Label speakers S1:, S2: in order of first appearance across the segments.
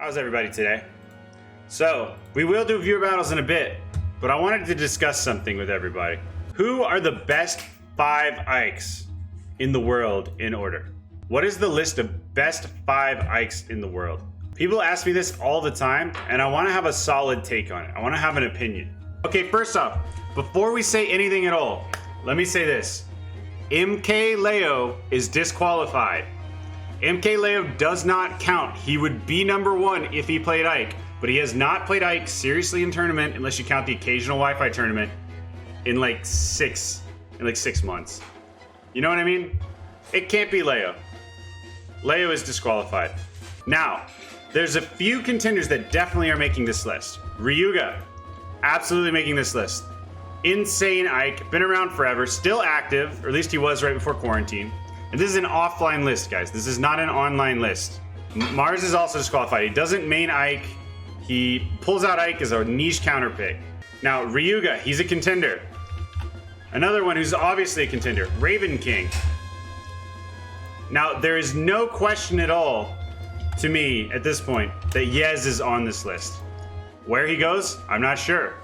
S1: How's everybody today? So, we will do viewer battles in a bit, but I wanted to discuss something with everybody. Who are the best 5 Ikes in the world in order? What is the list of best 5 Ikes in the world? People ask me this all the time, and I want to have a solid take on it. I want to have an opinion. Okay, first off, before we say anything at all, let me say this. MK Leo is disqualified. MK Leo does not count. He would be number 1 if he played Ike, but he has not played Ike seriously in tournament unless you count the occasional Wi-Fi tournament in like 6 months. You know what I mean? It can't be Leo. Leo is disqualified. Now, there's a few contenders that definitely are making this list. Ryuga, absolutely making this list. Insane Ike, been around forever, still active, or at least he was right before quarantine. And this is an offline list, guys. This is not an online list. Mars is also disqualified. He doesn't main Ike. He pulls out Ike as a niche counter pick. Now, Ryuga, he's a contender. Another one who's obviously a contender, Ravenking. Now, there is no question at all to me at this point that Yez is on this list. Where he goes, I'm not sure.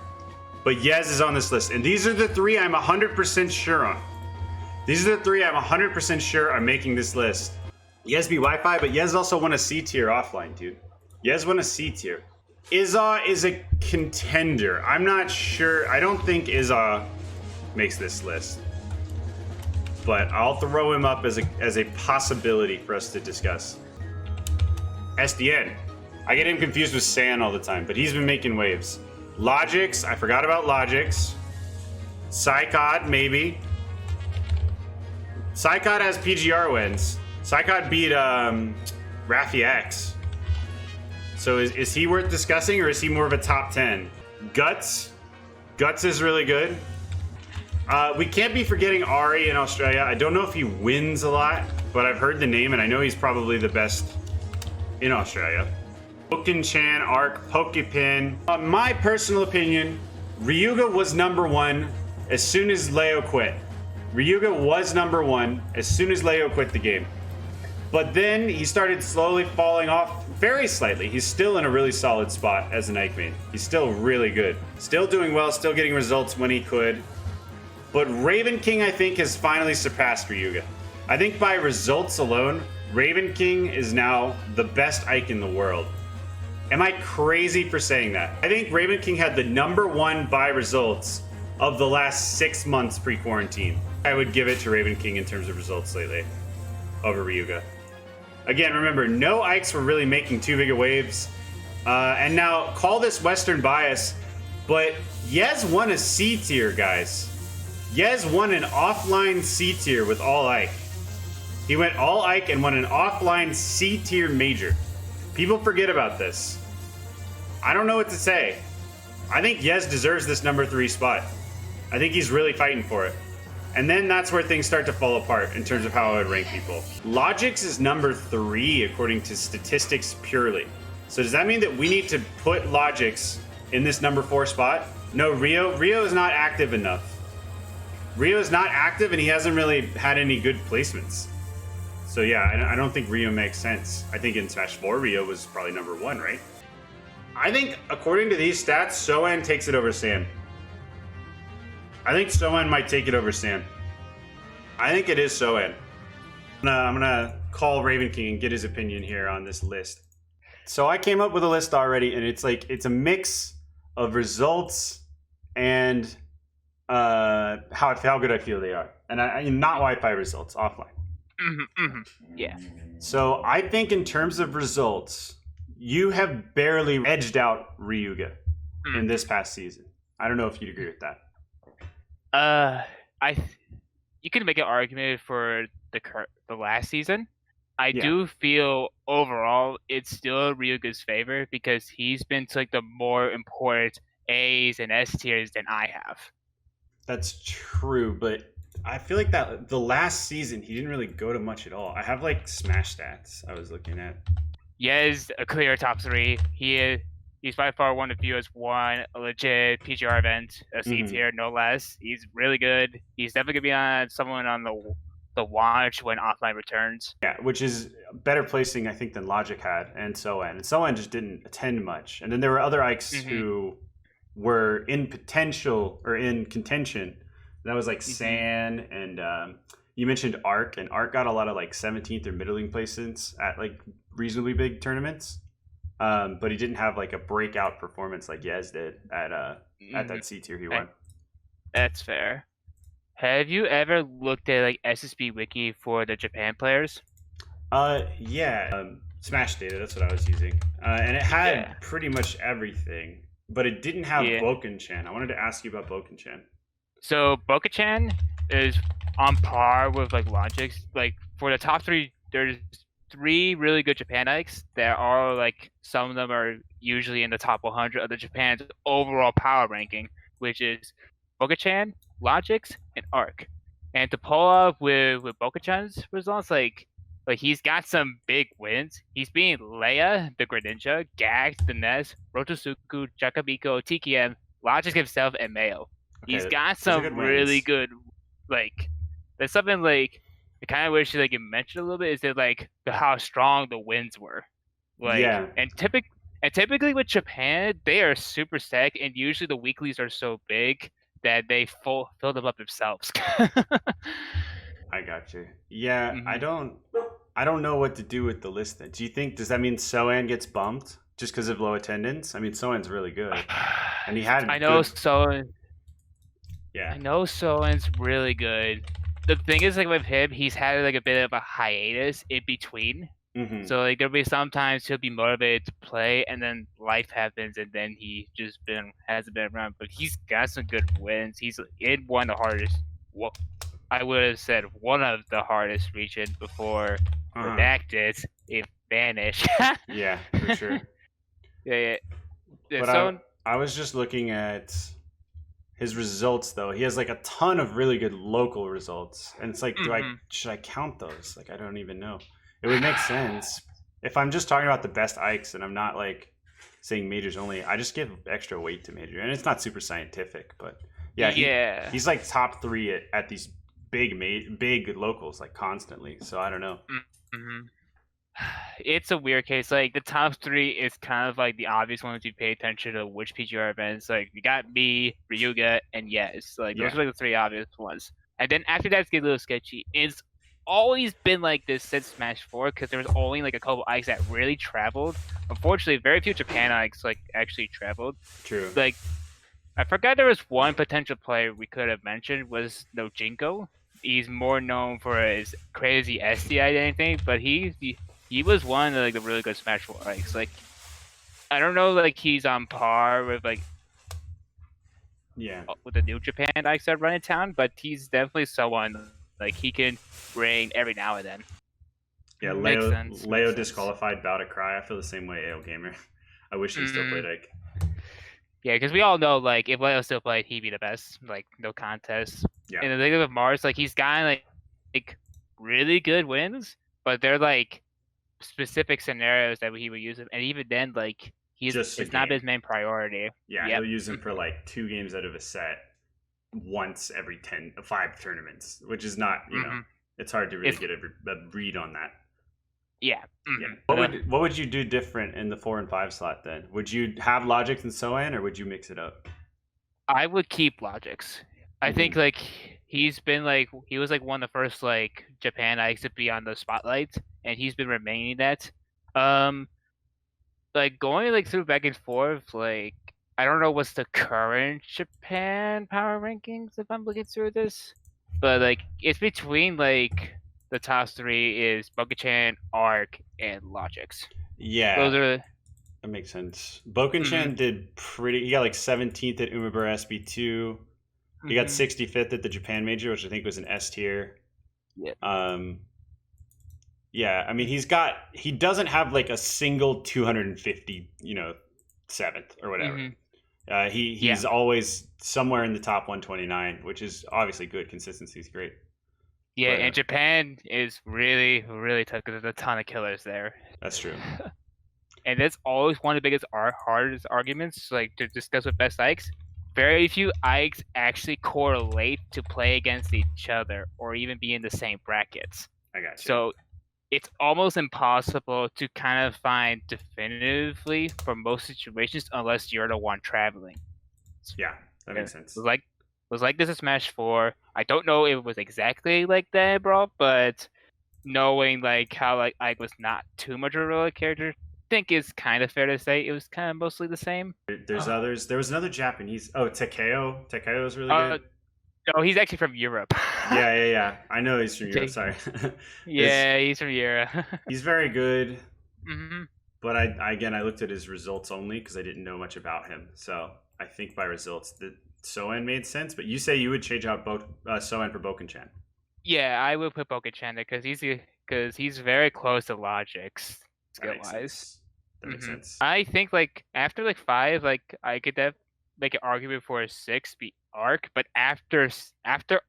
S1: But Yez is on this list. And these are the 3 I'm 100% sure on. These are the 3 I'm 100% sure are making this list. Yez be Wi-Fi, but Yez also won a C tier offline, dude. Yez won a C tier. Iza is a contender. I'm not sure. I don't think Iza makes this list. But I'll throw him up as a possibility for us to discuss. SDN. I get him confused with San all the time, but he's been making waves. Logix. I forgot about Logix. Psychot, maybe. Psychot has PGR wins. Psychot beat Rafi X. So is he worth discussing, or is he more of a top 10? Guts. Guts is really good. We can't be forgetting Ari in Australia. I don't know if he wins a lot, but I've heard the name, and I know he's probably the best in Australia. Bokuchan, Arc, Pokepin. My personal opinion, Ryuga was number 1 as soon as Leo quit. Ryuga was number 1 as soon as Leo quit the game. But then he started slowly falling off very slightly. He's still in a really solid spot as an Ike main. He's still really good. Still doing well, still getting results when he could. But Ravenking, I think, has finally surpassed Ryuga. I think by results alone, Ravenking is now the best Ike in the world. Am I crazy for saying that? I think Ravenking had the number 1 by results of the last 6 months pre-quarantine. I would give it to Ravenking in terms of results lately over Ryuga. Again, remember, no Ikes were really making too big of waves. And now, call this Western bias, but Yez won a C tier, guys. Yez won an offline C tier with all Ike. He went all Ike and won an offline C tier major. People forget about this. I don't know what to say. I think Yez deserves this number 3 spot. I think he's really fighting for it. And then that's where things start to fall apart in terms of how I would rank people. Logix is number 3 according to statistics purely. So does that mean that we need to put Logix in this number 4 spot? No, Rio is not active enough. Rio is not active, and he hasn't really had any good placements. So yeah, I don't think Rio makes sense. I think in Smash 4, Rio was probably number 1, right? I think according to these stats, Soen takes it over San. I think Soen might take it over San. I think it is Soen. I'm gonna call Ravenking and get his opinion here on this list. So I came up with a list already, and it's a mix of results and how good I feel they are, and I not Wi-Fi results, offline.
S2: Yeah.
S1: So I think in terms of results, you have barely edged out Ryuga in this past season. I don't know if you'd agree with that.
S2: You can make an argument for the last season. I do feel overall it's still Ryuga's favor because he's been to the more important A's and S tiers than I have. That's
S1: true, but I feel like that the last season he didn't really go to much at all. I have Smash stats I was looking at.
S2: Yez a clear top 3. He's by far one of the few has won a legit PGR event, a C tier, no less. He's really good. He's definitely gonna be on someone on the the launch when offline returns.
S1: Yeah, which is better placing, I think, than Logic had, and SoN. And SoN just didn't attend much. And then there were other Ikes
S2: Mm-hmm.
S1: who were in potential or in contention. That was like San, and you mentioned Arc, and Arc got a lot of like 17th or middling placements at like reasonably big tournaments. But he didn't have like a breakout performance like Yez did at that C tier he won.
S2: That's fair. Have you ever looked at like SSB Wiki for the Japan players?
S1: Yeah. Smash Data, that's what I was using. And it had pretty much everything, but it didn't have Bokuchan. I wanted to ask you about Bokuchan.
S2: So Bokuchan is on par with like Logic's. Like for the top three, there's 3 really good Japan Ikes that are like, some of them are usually in the top 100 of the Japan's overall power ranking, which is Bokuchan, Logic's, and Arc. And to pull up with Bokuchan's results, like he's got some big wins. He's beating Leia, the Greninja, Gagged, the Ness, Rotosuku, Jakabiko, TKM, Logic himself, and Mayo. Okay, he's got some really good, like, there's something like, I kind of wish like you mentioned a little bit, is that like how strong the wins were. Like, and typically with Japan, they are super stacked, and usually the weeklies are so big that they fill them up themselves.
S1: I got you. Yeah, I don't know what to do with the list then. Do you think, does that mean SoN gets bumped just because of low attendance? I mean, SoN's really good, and he had.
S2: I know SoN. Yeah, I know SoN's really good. The thing is, like with him, he's had like a bit of a hiatus in between. So like there'll be sometimes he'll be motivated to play, and then life happens, and then he just hasn't been around. But he's got some good wins. He's in one of the hardest. Well, I would have said one of the hardest regions before Redacted. It vanished.
S1: Yeah, for sure.
S2: Yeah.
S1: But so, I was just looking at his results though. He has like a ton of really good local results, and it's like, should I count those? Like, I don't even know. It would make sense if I'm just talking about the best Ikes, and I'm not like saying majors only. I just give extra weight to major, and it's not super scientific, but he's like top 3 at these big locals like constantly. So I don't know.
S2: It's a weird case. Like the top 3 is kind of like the obvious ones you pay attention to which PGR events. Like you got me, Ryuga, and Yes. Like those are like the 3 obvious ones. And then after that, it's getting a little sketchy. It's always been like this since Smash 4 because there was only like a couple Ikes that really traveled. Unfortunately, very few Japan Ikes like actually traveled.
S1: True.
S2: Like I forgot there was one potential player we could have mentioned was Nojinko. He's more known for his crazy SDI than anything, but he was one of like the really good Smash 4 Ikes. Like I don't know, like he's on par with like with the new Japan Ikes that run in town, but he's definitely someone like he can reign every now and then.
S1: Yeah, Leo disqualified Bow to Cry. I feel the same way, AO Gamer. I wish he still played Ike.
S2: Yeah, because we all know like if Leo still played, he'd be the best. Like no contest. Yeah. And the thing with Mars, like he's got like really good wins, but they're like specific scenarios that he would use him, and even then, like it's not his main priority.
S1: Yeah, he'll use him for like 2 games out of a set. Once every 5 tournaments, which is not, you know, it's hard to really get a read on that.
S2: Yeah.
S1: What would you do different in the 4 and 5 slot then? Would you have Logics and SoN, or would you mix it up?
S2: I would keep Logics. I think like he was like one of the first like Japan Ikes to be on the spotlight, and he's been remaining that. Like going like through back and forth, like I don't know what's the current Japan power rankings if I'm looking through this, but like it's between like the top 3 is Bokuchan, Arc, and Logic's.
S1: Yeah,
S2: those are.
S1: That makes sense. Bokuchan did pretty. He got like 17th at Umabura SB2. He got 65th at the Japan Major, which I think was an S tier.
S2: Yeah.
S1: Yeah, I mean he doesn't have like a single 250, 7th or whatever. He's always somewhere in the top 129, which is obviously good. Consistency is great.
S2: Yeah, and Japan is really, really tough because there's a ton of killers there.
S1: That's true.
S2: And that's always one of the biggest hardest arguments, like to discuss with best Ikes. very few Ikes actually correlate to play against each other or even be in the same brackets.
S1: I got you.
S2: So it's almost impossible to kind of find definitively for most situations unless you're the one traveling.
S1: Yeah, that makes sense.
S2: It was like this in Smash 4. I don't know if it was exactly like that, bro, but knowing like how like Ike was not too much of a roller character, I think it's kind of fair to say it was kind of mostly the same.
S1: There's others. There was another Japanese. Oh, Takeo. Takeo is really good.
S2: No, he's actually from Europe.
S1: Yeah. I know he's from Europe. Sorry.
S2: Yeah, he's from Europe.
S1: He's very good.
S2: Mm-hmm.
S1: But I looked at his results only because I didn't know much about him. So I think by results that Soen made sense. But you say you would change out Soen for Bokuchan.
S2: Yeah, I would put Bokuchan because he's very close to Logic's skill wise.
S1: That makes sense.
S2: I think like after like 5, like I could make an argument for a 6 be Arc, but after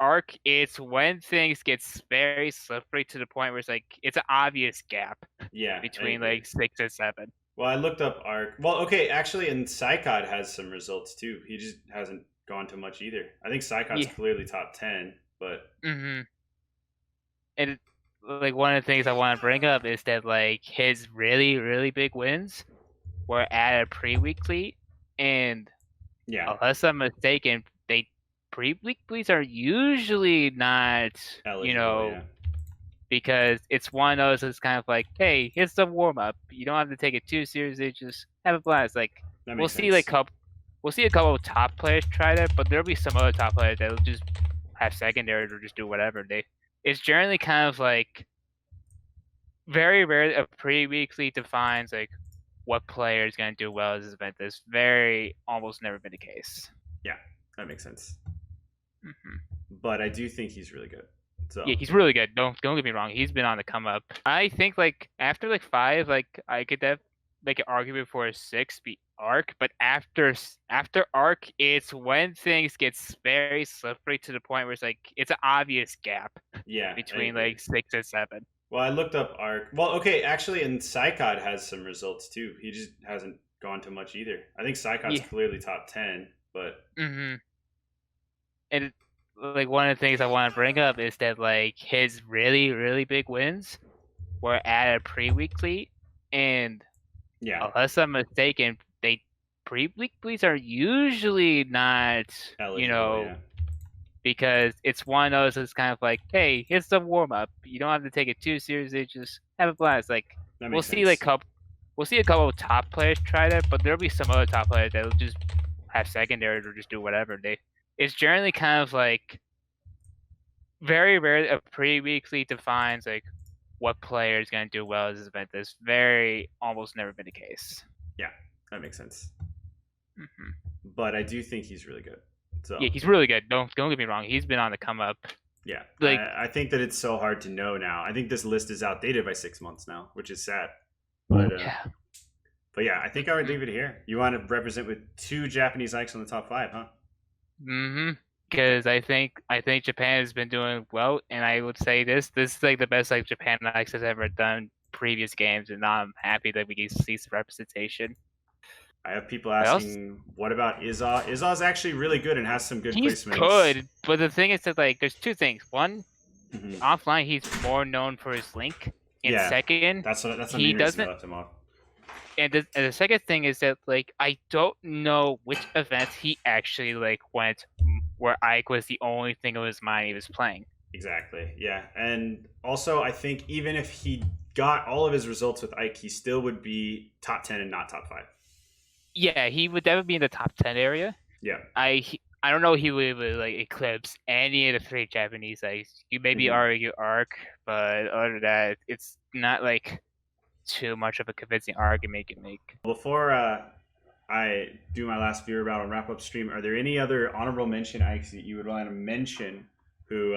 S2: Arc, it's when things gets very slippery to the point where it's like it's an obvious gap.
S1: Yeah,
S2: between like 6 and 7.
S1: Well, I looked up Arc. Well, okay, actually, and Psychot has some results too. He just hasn't gone to much either. I think Psychot's clearly top 10, but.
S2: And like one of the things I want to bring up is that like his really really big wins were at a pre-weekly, and unless I'm mistaken, they pre-weeklies are usually not eligible, because it's one of those that's kind of like, hey, it's the warm up. You don't have to take it too seriously. Just have a blast. Like we'll see a couple of top players try that, but there'll be some other top players that'll just have secondary or just do whatever. It's generally kind of like very rare a pre-weekly defines like what player is going to do well at this event. That's very almost never been the case.
S1: Yeah, that makes sense. But I do think he's really good. So.
S2: Yeah, he's really good. Don't get me wrong. He's been on the come up. I think like after like 5, like I could make an argument for a 6 be Arc, but after Arc, it's when things gets very slippery to the point where it's like it's an obvious gap.
S1: Yeah,
S2: between like 6 and 7.
S1: Well, I looked up Arc. Well, okay, actually, and Psychot has some results too. He just hasn't gone to much either. I think Psychot's clearly top 10, but.
S2: And like one of the things I want to bring up is that like his really really big wins were at a pre-weekly, and unless I'm mistaken, they pre-weeklies are usually not eligible, because it's one of those that's kind of like, hey, it's the warm up. You don't have to take it too seriously. Just have a blast. Like we'll see a couple of top players try that, but there'll be some other top players that'll just have secondary or just do whatever. It's generally kind of like very rare a pre-weekly defines like what player is going to do well at this event. That's very almost never been the case.
S1: Yeah, that makes sense. But I do think he's really good. So.
S2: Yeah, he's really good. Don't get me wrong. He's been on the come up.
S1: Yeah, like I think that it's so hard to know now. I think this list is outdated by 6 months now, which is sad. But I think I would leave it here. You want to represent with 2 Japanese Ikes on the top 5, huh?
S2: Because I think Japan has been doing well, and I would say this is like the best like Japan Ikes has ever done previous games, and I'm happy that we can see some representation.
S1: I have people asking, what about Iza? Iza's actually really good and has some good placements.
S2: He's good, but the thing is that like there's 2 things. One, offline he's more known for his Link, and second,
S1: that's he doesn't left him off.
S2: And the second thing is that like I don't know which events he actually like went where Ike was the only thing on his mind he was playing.
S1: Exactly. Yeah, and also I think even if he got all of his results with Ike, he still would be top 10 and not top 5.
S2: Yeah, he would definitely be in the top 10 area.
S1: Yeah.
S2: I don't know he would like eclipse any of the 3 Japanese Ikes. You maybe argue Arc, but other than that, it's not like too much of a convincing argument you can make.
S1: Before I do my last viewer battle and wrap up stream, are there any other honorable mention Ikes that you would want to mention who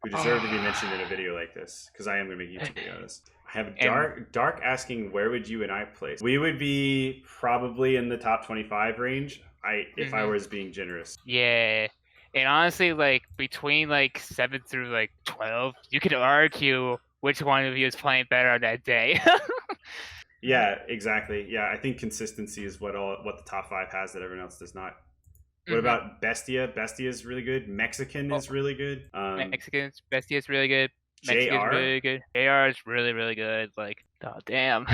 S1: deserve to be mentioned in a video like this? Because I am going to make a YouTube video on this. I have Dark asking, where would you and I place? We would be probably in the top 25 range. If I was being generous.
S2: Yeah. And honestly, like between like 7 through like 12, you could argue which one of you is playing better on that day.
S1: Yeah, exactly. Yeah, I think consistency is what the top 5 has that everyone else does not. What about Bestia? Bestia is really good. Mexican is really good.
S2: Mexicans, Bestia is really good. Mexican's
S1: JR?
S2: really good. JR is really, really good. Like, oh damn.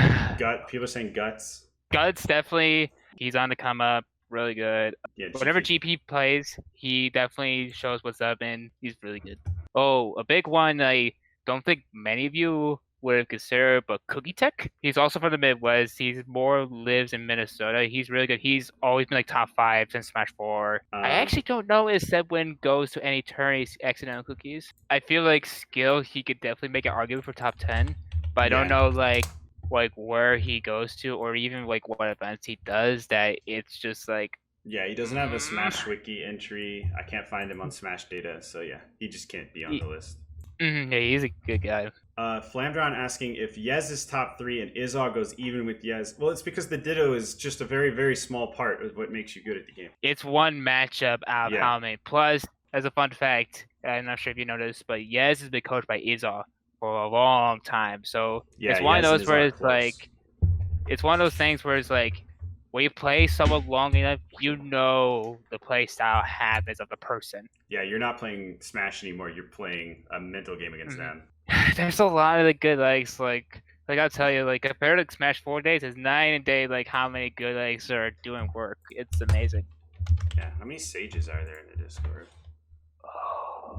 S1: People are saying Guts.
S2: Guts definitely. He's on the come up. Really good.
S1: Yeah,
S2: Whenever GP plays, he definitely shows what's up, and he's really good. Oh, a big one I don't think many of you would have considered, but Cookie Tech. He's also from the Midwest. He's more lives in Minnesota. He's really good. He's always been like top 5 since Smash 4. I actually don't know if Sebwin goes to any tourneys accidental cookies. I feel like skill, he could definitely make an argument for top 10, but I don't know like where he goes to or even like what events he does that it's just like
S1: he doesn't have a Smash Wiki entry. I can't find him on Smash data, so yeah, he just can't be on the list.
S2: Yeah, he's a good guy.
S1: Flamdron asking if Yez is top 3 and Izal goes even with Yez. Well, it's because the Ditto is just a very, very small part of what makes you good at the game.
S2: It's one matchup out of how many. Plus, as a fun fact, I'm not sure if you noticed, but Yez has been coached by Izal for a long time. So it's one of those where it's like, it's one of those things where it's like, when you play someone long enough, you know the play style habits of the person.
S1: Yeah, you're not playing Smash anymore. You're playing a mental game against them.
S2: There's a lot of the good likes. Like I'll tell you, like compared to Smash 4 days, it's night and day. Like how many good likes are doing work. It's amazing.
S1: Yeah, how many sages are there in the Discord?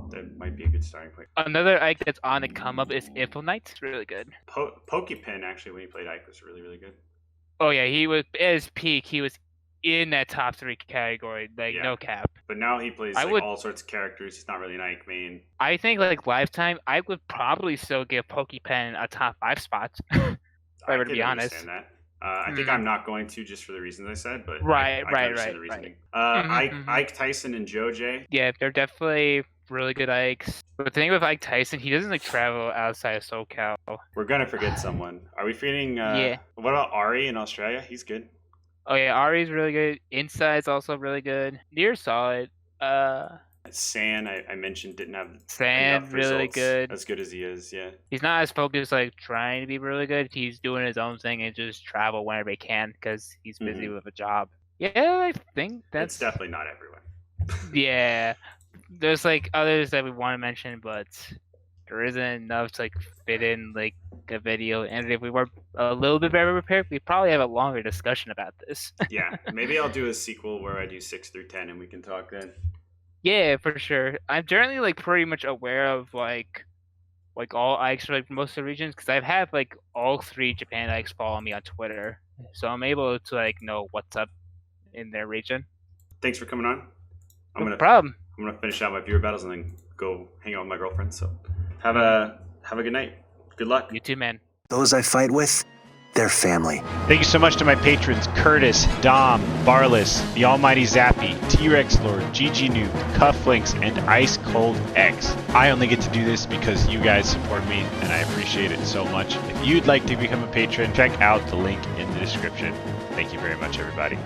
S1: That might be a good starting point.
S2: Another Ike that's on the come up is Infonite. It's really good.
S1: Pokepen actually, when he played Ike, was really, really good.
S2: Oh yeah, he was at his peak. He was in that top 3 category, like no cap.
S1: But now he plays all sorts of characters. He's not really an Ike main.
S2: I think like lifetime, I would probably still give Pokepen a top 5 spot. If I were to be honest.
S1: That. I think I'm not going to just for the reasons I said, but
S2: right.
S1: Ike Tyson and Joj.
S2: Yeah, they're definitely really good Ikes. But the thing with Ike Tyson, he doesn't like travel outside of SoCal.
S1: We're gonna forget someone. Are we forgetting? What about Ari in Australia? He's good.
S2: Oh yeah, Ari's really good. Inside's also really good. Near solid.
S1: San, I mentioned, didn't have
S2: San really good.
S1: As good as he is, yeah.
S2: He's not as focused like trying to be really good. He's doing his own thing and just travel whenever he can because he's busy with a job. Yeah, I think that's
S1: definitely not everyone.
S2: Yeah, there's like others that we want to mention, but there isn't enough to like fit in like a video. And if we were a little bit better prepared, we'd probably have a longer discussion about this.
S1: Yeah, maybe I'll do a sequel where I do 6 through 10 and we can talk then.
S2: Yeah, for sure. I'm generally like pretty much aware of like all Ikes for like most of the regions because I've had like all 3 Japan Ikes follow me on Twitter, so I'm able to like know what's up in their region.
S1: Thanks for coming on.
S2: No problem.
S1: I'm gonna finish out my viewer battles and then go hang out with my girlfriend. So have a good night. Good luck.
S2: You too, man.
S3: Those I fight with, they're family.
S4: Thank you so much to my patrons, Curtis, Dom, Barless, the Almighty Zappy, T-Rex Lord, GG Noob, Cufflinks, and Ice Cold X. I only get to do this because you guys support me, and I appreciate it so much. If you'd like to become a patron, check out the link in the description. Thank you very much, everybody.